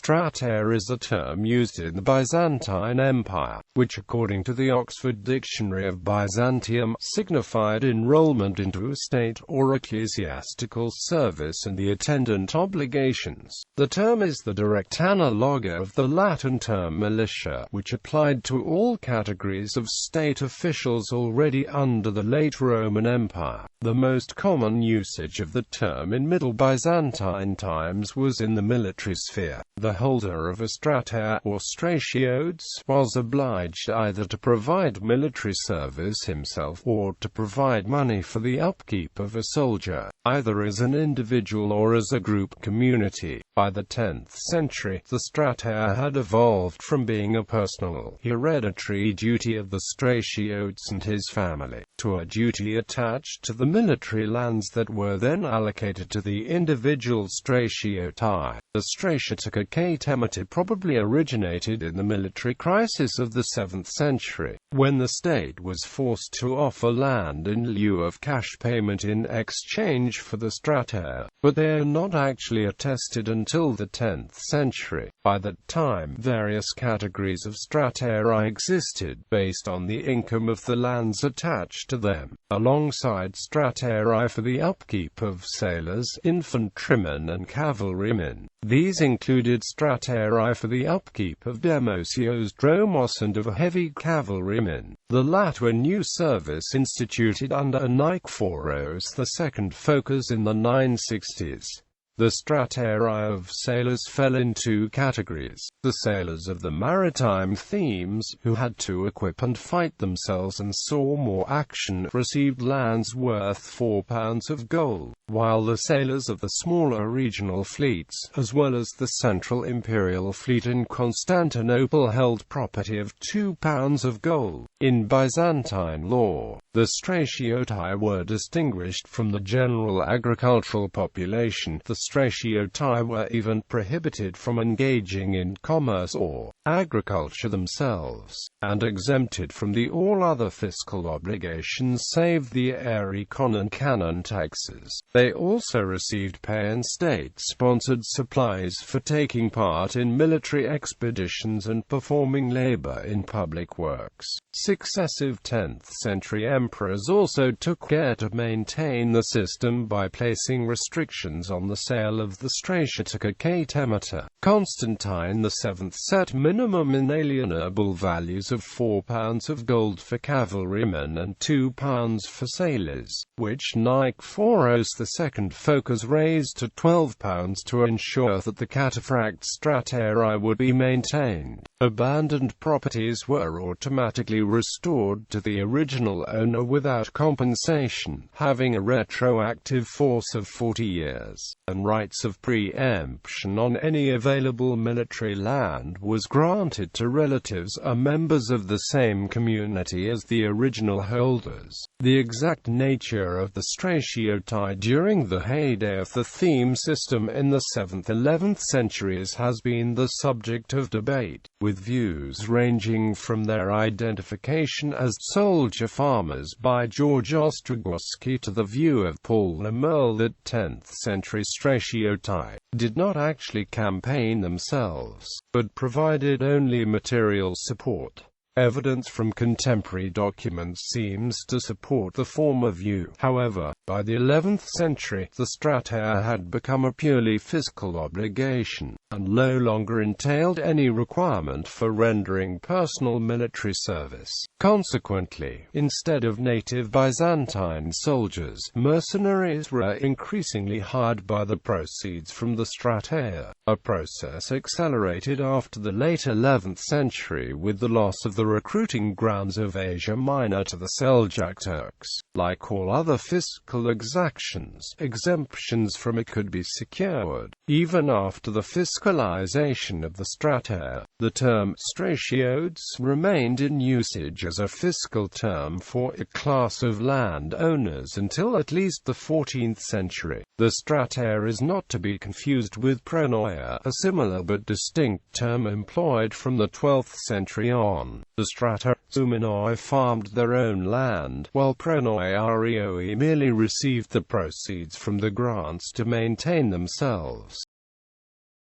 Strateia is a term used in the Byzantine Empire, which according to the Oxford Dictionary of Byzantium, signified enrollment into a state or ecclesiastical service and the attendant obligations. The term is the direct analogue of the Latin term militia, which applied to all categories of state officials already under the late Roman Empire. The most common usage of the term in Middle Byzantine times was in the military sphere. The holder of a strateia, or stratiotes, was obliged either to provide military service himself, or to provide money for the upkeep of a soldier, either as an individual or as a group community. By the 10th century, the strateia had evolved from being a personal, hereditary duty of the stratiotes and his family, to a duty attached to the military lands that were then allocated to the individual stratiotai. The stratiotai probably originated in the military crisis of the 7th century, when the state was forced to offer land in lieu of cash payment in exchange for the strateia, but they are not actually attested until the 10th century. By that time, various categories of strateia existed, based on the income of the lands attached to them, alongside strateia for the upkeep of sailors, infantrymen and cavalrymen. These included strateia for the upkeep of demosios, dromos and of heavy cavalrymen. The latter new service instituted under Nikephoros II Phocas in the 960s. The strateia of sailors fell in two categories: the sailors of the maritime themes, who had to equip and fight themselves and saw more action, received lands worth £4 of gold, while the sailors of the smaller regional fleets, as well as the central imperial fleet in Constantinople, held property of £2 of gold. In Byzantine law, the stratiotai were distinguished from the general agricultural population. The stratiotai were even prohibited from engaging in commerce or agriculture themselves, and exempted from all other fiscal obligations save the aericon and canon taxes. They also received pay and state-sponsored supplies for taking part in military expeditions and performing labor in public works. Successive 10th-century emperors also took care to maintain the system by placing restrictions on the sale of the stratiotai. Constantine VII set minimum inalienable values of £4 of gold for cavalrymen and £2 for sailors, which Nikephoros II Phocas raised to £12 to ensure that the cataphract strateia would be maintained. Abandoned properties were automatically restored to the original owner without compensation, having a retroactive force of 40 years, and rights of preemption on any available military land was granted to relatives or members of the same community as the original holders. The exact nature of the stratiotai during the heyday of the theme system in the 7th–11th centuries has been the subject of debate, with views ranging from their identification as soldier farmers by George Ostrogowski to the view of Paul Lemerle that 10th-century stratiotai did not actually campaign themselves, but provided only material support. Evidence from contemporary documents seems to support the former view. However, by the 11th century, the strateia had become a purely fiscal obligation, and no longer entailed any requirement for rendering personal military service. Consequently, instead of native Byzantine soldiers, mercenaries were increasingly hired by the proceeds from the strateia, a process accelerated after the late 11th century with the loss of the recruiting grounds of Asia Minor to the Seljuk Turks. Like all other fiscal exactions, exemptions from it could be secured. Even after the fiscalization of the strateia, the term stratiotes remained in usage as a fiscal term for a class of land owners until at least the 14th century. The strateia is not to be confused with pronoia, a similar but distinct term employed from the 12th century on. The stratosumeni farmed their own land, while pronoiarioi merely received the proceeds from the grants to maintain themselves.